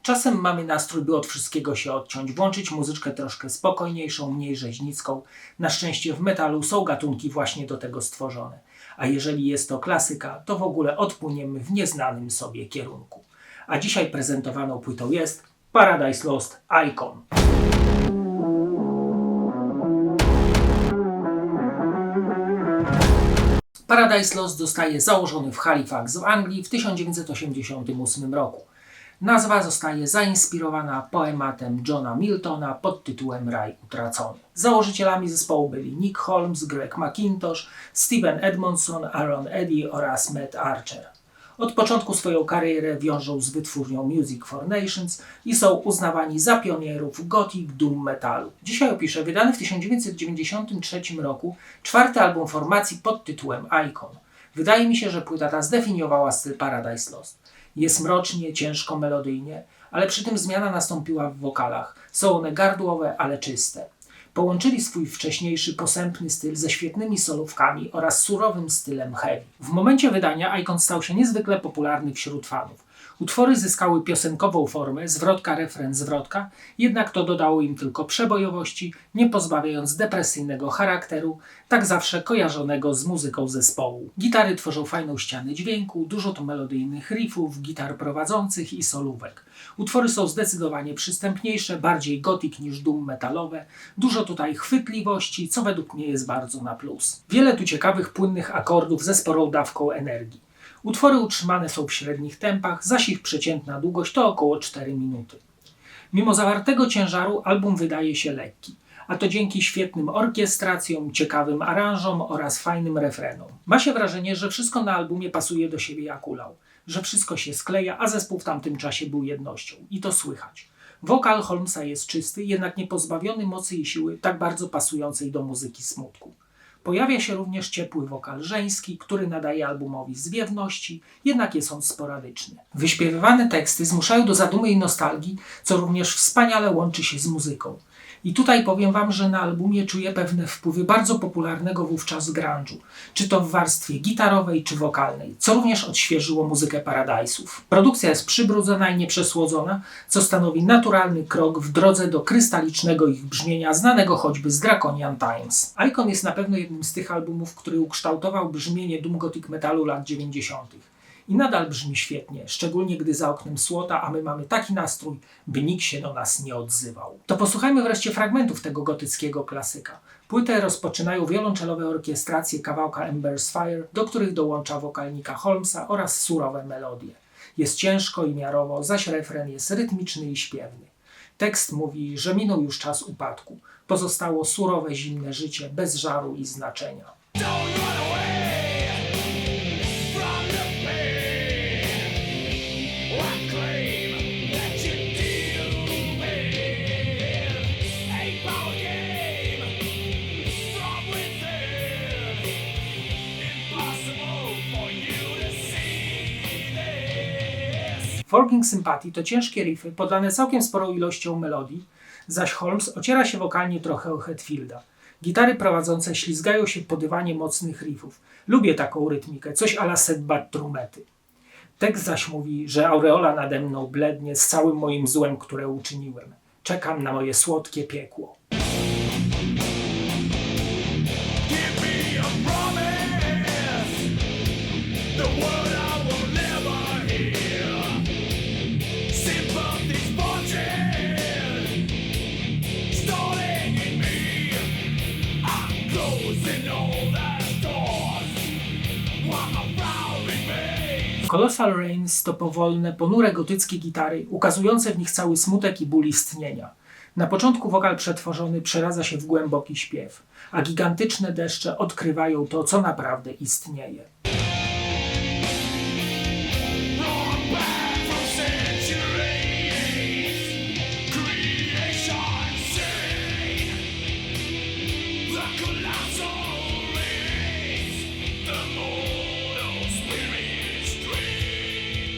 Czasem mamy nastrój, by od wszystkiego się odciąć, włączyć muzyczkę troszkę spokojniejszą, mniej rzeźnicką. Na szczęście w metalu są gatunki właśnie do tego stworzone. A jeżeli jest to klasyka, to w ogóle odpłyniemy w nieznanym sobie kierunku. A dzisiaj prezentowaną płytą jest Paradise Lost Icon. Paradise Lost zostaje założony w Halifax w Anglii w 1988 roku. Nazwa zostaje zainspirowana poematem Johna Miltona pod tytułem Raj utracony. Założycielami zespołu byli Nick Holmes, Greg McIntosh, Steven Edmondson, Aaron Eddy oraz Matt Archer. Od początku swoją karierę wiążą z wytwórnią Music for Nations i są uznawani za pionierów gothic doom metalu. Dzisiaj opiszę wydany w 1993 roku czwarty album formacji pod tytułem Icon. Wydaje mi się, że płyta ta zdefiniowała styl Paradise Lost. Jest mrocznie, ciężko melodyjnie, ale przy tym zmiana nastąpiła w wokalach. Są one gardłowe, ale czyste. Połączyli swój wcześniejszy posępny styl ze świetnymi solówkami oraz surowym stylem heavy. W momencie wydania Icon stał się niezwykle popularny wśród fanów. Utwory zyskały piosenkową formę, zwrotka, refren, zwrotka, jednak to dodało im tylko przebojowości, nie pozbawiając depresyjnego charakteru, tak zawsze kojarzonego z muzyką zespołu. Gitary tworzą fajną ścianę dźwięku, dużo tu melodyjnych riffów, gitar prowadzących i solówek. Utwory są zdecydowanie przystępniejsze, bardziej gothic niż doom metalowe, dużo tutaj chwytliwości, co według mnie jest bardzo na plus. Wiele tu ciekawych, płynnych akordów ze sporą dawką energii. Utwory utrzymane są w średnich tempach, zaś ich przeciętna długość to około 4 minuty. Mimo zawartego ciężaru album wydaje się lekki, a to dzięki świetnym orkiestracjom, ciekawym aranżom oraz fajnym refrenom. Ma się wrażenie, że wszystko na albumie pasuje do siebie jak ulał, że wszystko się skleja, a zespół w tamtym czasie był jednością i to słychać. Wokal Holmesa jest czysty, jednak nie pozbawiony mocy i siły tak bardzo pasującej do muzyki smutku. Pojawia się również ciepły wokal żeński, który nadaje albumowi zwiewności, jednak jest on sporadyczny. Wyśpiewywane teksty zmuszają do zadumy i nostalgii, co również wspaniale łączy się z muzyką. I tutaj powiem wam, że na albumie czuję pewne wpływy bardzo popularnego wówczas grunge'u, czy to w warstwie gitarowej czy wokalnej, co również odświeżyło muzykę Paradise'ów. Produkcja jest przybrudzona i nieprzesłodzona, co stanowi naturalny krok w drodze do krystalicznego ich brzmienia, znanego choćby z Draconian Times. Icon jest na pewno jednym z tych albumów, który ukształtował brzmienie doom gothic metalu lat 90. I nadal brzmi świetnie, szczególnie gdy za oknem słota, a my mamy taki nastrój, by nikt się do nas nie odzywał. To posłuchajmy wreszcie fragmentów tego gotyckiego klasyka. Płytę rozpoczynają wiolonczelowe orkiestracje kawałka Ember's Fire, do których dołącza wokalnika Holmesa oraz surowe melodie. Jest ciężko i miarowo, zaś refren jest rytmiczny i śpiewny. Tekst mówi, że minął już czas upadku. Pozostało surowe, zimne życie, bez żaru i znaczenia. Forging Sympathy to ciężkie riffy podane całkiem sporą ilością melodii, zaś Holmes ociera się wokalnie trochę o Hetfielda. Gitary prowadzące ślizgają się po dywanie mocnych riffów. Lubię taką rytmikę, coś a la Setback Trumety. Tekst zaś mówi, że aureola nade mną blednie z całym moim złem, które uczyniłem. Czekam na moje słodkie piekło. Colossal Rains to powolne, ponure gotyckie gitary, ukazujące w nich cały smutek i ból istnienia. Na początku wokal przetworzony przeradza się w głęboki śpiew, a gigantyczne deszcze odkrywają to, co naprawdę istnieje.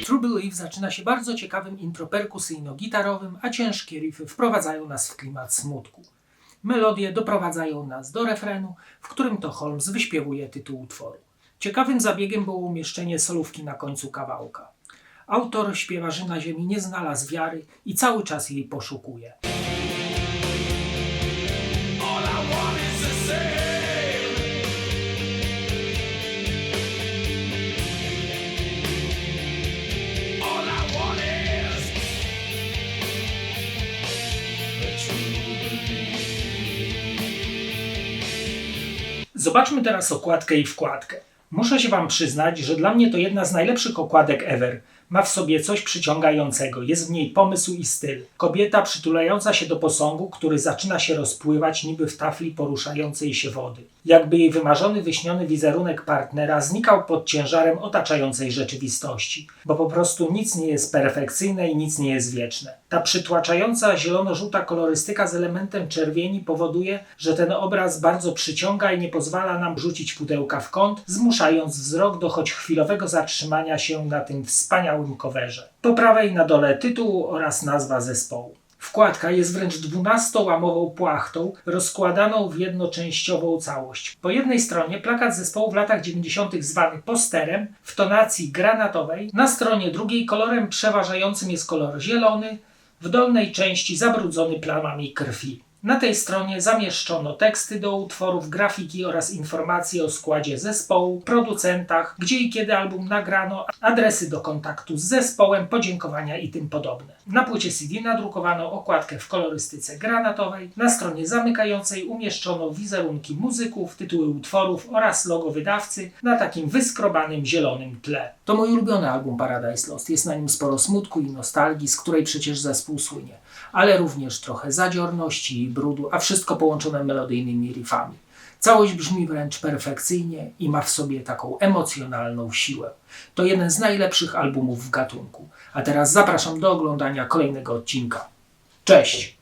True Belief zaczyna się bardzo ciekawym intro perkusyjno-gitarowym, a ciężkie riffy wprowadzają nas w klimat smutku. Melodie doprowadzają nas do refrenu, w którym to Holmes wyśpiewuje tytuł utworu. Ciekawym zabiegiem było umieszczenie solówki na końcu kawałka. Autor śpiewa, że na ziemi nie znalazł wiary i cały czas jej poszukuje. Zobaczmy teraz okładkę i wkładkę. Muszę się Wam przyznać, że dla mnie to jedna z najlepszych okładek ever. Ma w sobie coś przyciągającego, jest w niej pomysł i styl. Kobieta przytulająca się do posągu, który zaczyna się rozpływać niby w tafli poruszającej się wody. Jakby jej wymarzony, wyśniony wizerunek partnera znikał pod ciężarem otaczającej rzeczywistości. Bo po prostu nic nie jest perfekcyjne i nic nie jest wieczne. Ta przytłaczająca zielono-żółta kolorystyka z elementem czerwieni powoduje, że ten obraz bardzo przyciąga i nie pozwala nam rzucić pudełka w kąt, zmuszając wzrok do choć chwilowego zatrzymania się na tym wspaniałym coverze. Po prawej na dole tytuł oraz nazwa zespołu. Wkładka jest wręcz 12-łamową płachtą rozkładaną w jednoczęściową całość. Po jednej stronie plakat zespołu w latach 90. zwany posterem w tonacji granatowej, na stronie drugiej kolorem przeważającym jest kolor zielony, w dolnej części zabrudzony plamami krwi. Na tej stronie zamieszczono teksty do utworów, grafiki oraz informacje o składzie zespołu, producentach, gdzie i kiedy album nagrano, adresy do kontaktu z zespołem, podziękowania i tym podobne. Na płycie CD nadrukowano okładkę w kolorystyce granatowej, na stronie zamykającej umieszczono wizerunki muzyków, tytuły utworów oraz logo wydawcy na takim wyskrobanym zielonym tle. To mój ulubiony album Paradise Lost, jest na nim sporo smutku i nostalgii, z której przecież zespół słynie, ale również trochę zadziorności i brudu, a wszystko połączone melodyjnymi riffami. Całość brzmi wręcz perfekcyjnie i ma w sobie taką emocjonalną siłę. To jeden z najlepszych albumów w gatunku. A teraz zapraszam do oglądania kolejnego odcinka. Cześć!